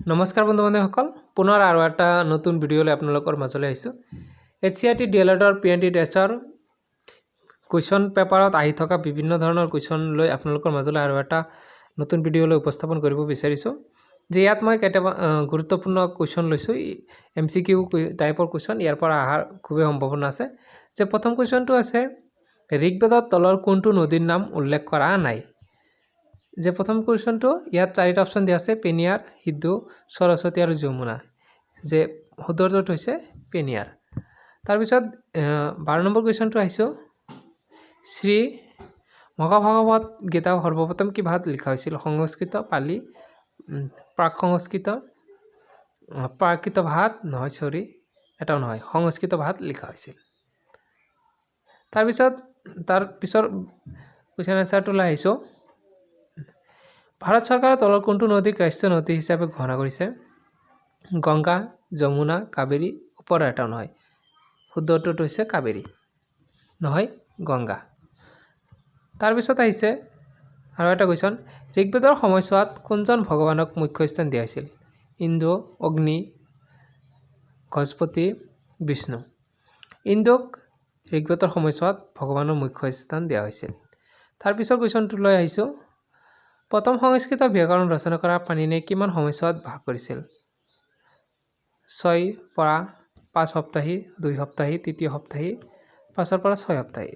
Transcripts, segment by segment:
নমস্কাৰ বন্ধু বান্ধৱীসকল, পুনৰ আৰু এটা নতুন ভিডিঅ'লৈ আপোনালোকৰ মাজলৈ আহিছোঁ। HCIT DLEDৰ PNT টেষ্টৰ কুৱেশ্যন পেপাৰত আহি থকা বিভিন্ন ধৰণৰ কুৱেশ্যন লৈ আপোনালোকৰ মাজলৈ আৰু এটা নতুন ভিডিঅ'লৈ উপস্থাপন কৰিব বিচাৰিছোঁ। যে ইয়াত মই কেইটামান গুৰুত্বপূৰ্ণ কুৱেশ্যন লৈছোঁ, MCQ টাইপৰ কুৱেশ্যন। ইয়াৰ পৰা অহাৰ খুবেই সম্ভাৱনা আছে। যে প্ৰথম কুৱেশ্যনটো আছে, ঋগ্বেদৰ তলৰ কোনটো নদীৰ নাম উল্লেখ কৰা নাই? যে প্ৰথম কুৱেশ্যনটো ইয়াত চাৰিটা অপশ্যন দিয়া আছে, পেনিয়াৰ, সিদ্ধু, সৰস্বতী আৰু যমুনা। যে শুদ্ধটো হৈছে পেনিয়াৰ। তাৰপিছত 12 নম্বৰ কুৱেশ্যনটো আহিছোঁ, শ্ৰী মহাভাগৱত গীতা সৰ্বপ্ৰথম কি ভাষাত লিখা হৈছিল? সংস্কৃত, পালি, প্ৰাক সংস্কৃত, প্ৰাকৃত ভাষাত নহয়, এটাও নহয়, সংস্কৃত ভাষাত লিখা হৈছিল। তাৰপিছৰ কুৱেশ্যন এনচাৰটোলৈ আহিছোঁ, ভাৰত চৰকাৰে তলৰ কোনটো নদীক ৰাষ্ট্ৰীয় নদী হিচাপে ঘোষণা কৰিছে? গংগা, যমুনা, কাবেৰী, ওপৰ এটাও নহয়। শুদ্ধটো হৈছে কাবেৰী, নহয় গংগা। তাৰপিছত আহিছে আৰু এটা কুৱেশ্যন, ঋগ্বেদৰ সময়ছোৱাত কোনজন ভগৱানক মুখ্য স্থান দিয়া হৈছিল? ইন্দ্ৰ, অগ্নি, বৃহস্পতি, বিষ্ণু। ইন্দ্ৰক ঋগ্বেদৰ সময়ছোৱাত ভগৱানৰ মুখ্য স্থান দিয়া হৈছিল। তাৰপিছৰ কুৱেশ্যনটোলৈ আহিছোঁ, প্ৰথম সংস্কৃত ব্যাকৰণ ৰচনা কৰা পাণিনিয়ে কিমান সময়ছোৱাত ভাগ কৰিছিল? 6 পৰা 5 সপ্তাহী, 2 সপ্তাহী, তৃতীয় সপ্তাহী, 5 পৰা 6 সপ্তাহী,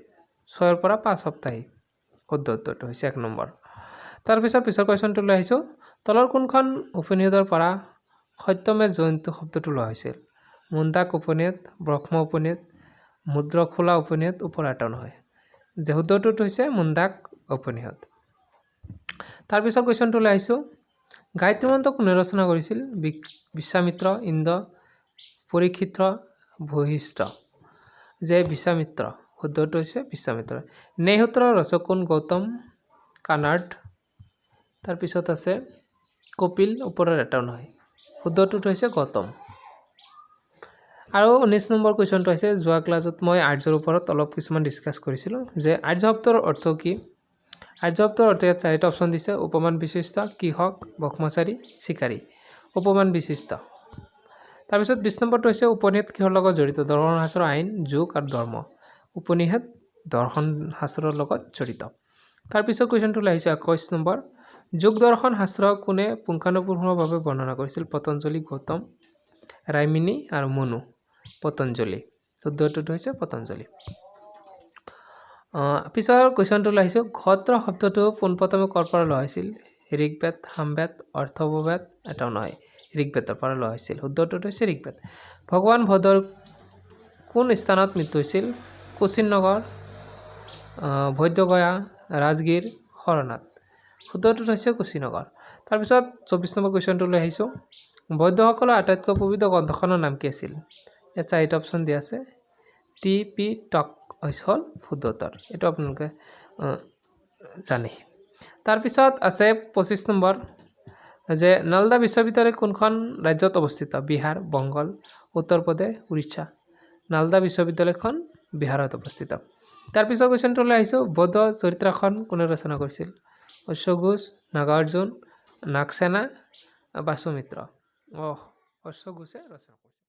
6 পৰা 5 সপ্তাহী। শুদ্ধটো হৈছে 1 নম্বৰ। তাৰপিছৰ কুৱেশ্যনটোলৈ আহিছোঁ, তলৰ কোনখন উপনিষদৰ পৰা সত্যমেৱ জয়ন্তু শব্দটো লোৱা হৈছিল? মুণ্ডাক উপনিষদ, ব্ৰহ্ম উপনিষদ, মুদ্ৰখোলা উপনিষদ, ওপৰ এটাও নহয়। যে শুদ্ধটো হৈছে মুণ্ডাক উপনিষদ। তাৰপিছৰ কুৱেশ্যনটোলৈ আহিছোঁ, গায়ত্ৰী মন্ত্ৰ কোনে ৰচনা কৰিছিল? বিশ্বামিত্ৰ, ইন্দ্ৰ, পৰীক্ষিত, বশিষ্ঠ। যে বিশ্বামিত্ৰ, শুদ্ধটো হৈছে বিশ্বামিত্ৰ। ন্যায়সূত্ৰৰ ৰচক কোন? গৌতম, কানাড। তাৰপিছত আছে কপিল, ওপৰৰ এটাও নহয়। শুদ্ধটো হৈছে গৌতম। আৰু 19 নম্বৰ কুৱেশ্যনটো হৈছে, যোৱা ক্লাছত মই আৰ্যৰ ওপৰত অলপ কিছুমান ডিছকাছ কৰিছিলোঁ। যে আৰ্য শব্দৰ অৰ্থ কি? আৰ্য শব্দৰ অৰ্থ ইয়াত 4টা অপশ্যন দিছে, উপমান বিশিষ্ট, কৃষক, ব্ৰহ্মচাৰী, চিকাৰী। উপমান বিশিষ্ট। তাৰপিছত 20 নম্বৰটো হৈছে, উপনিষদ কিহৰ লগত জড়িত? দৰ্শন শাস্ত্ৰ, আইন, যোগ আৰু ধৰ্ম। উপনিষদ দৰ্শন শাস্ত্ৰৰ লগত জড়িত। তাৰপিছত কুৱেশ্যনটোলৈ আহিছে 21 নম্বৰ, যোগ দৰ্শন শাস্ত্ৰ কোনে পুংখানুপুংখভাৱে বৰ্ণনা কৰিছিল? পতঞ্জলি, গৌতম, ৰাইমিনী আৰু মনু। পতঞ্জলি। শুদ্ধটো হৈছে পতঞ্জলি। পিছৰ কুৱেশ্যনটোলৈ আহিছোঁ, ঘট শব্দটো পোনপ্ৰথমে ক'ৰ পৰা লোৱা হৈছিল? ঋগ্বেদ, সামবেদ, অৰ্থৱবেদ, এটাও নহয়। ঋগ্বেদৰ পৰা লোৱা হৈছিল। শুদ্ধটো হৈছে ঋগ্বেদ। ভগৱান ভদ্ৰৰ কোন স্থানত মৃত্যু হৈছিল? কুশিনগৰ, বৈদ্যগয়া, ৰাজগীৰ, সৰনাথ। শুদ্ধটো হৈছে কুশিনগৰ। তাৰপিছত 24 নম্বৰ কুৱেশ্যনটোলৈ আহিছোঁ, বৌদ্ধসকলৰ আটাইতকৈ পবিত্ৰ গ্ৰন্থখনৰ নাম কি আছিল? ইয়াত 4টা অপশ্যন দিয়া আছে, ত্ৰিপিটক হ'ল শুদ্ধ উত্তৰ। এইটো আপোনালোকে জানে। তাৰপিছত আছে 25 নম্বৰ, যে নালন্দা বিশ্ববিদ্যালয় কোনখন ৰাজ্যত অৱস্থিত? বিহাৰ, বংগল, উত্তৰ প্ৰদেশ, উৰিষ্যা। নালন্দা বিশ্ববিদ্যালয়খন বিহাৰত অৱস্থিত। তাৰপিছত কুৱেশ্যনটোলৈ আহিছোঁ, বৌদ্ধ চৰিত্ৰখন কোনে ৰচনা কৰিছিল? অশ্বঘোষ, নাগাৰ্জুন, নাগসেনা, বাসুমিত্ৰ। অশ্বঘোষে ৰচনা কৰিছিল।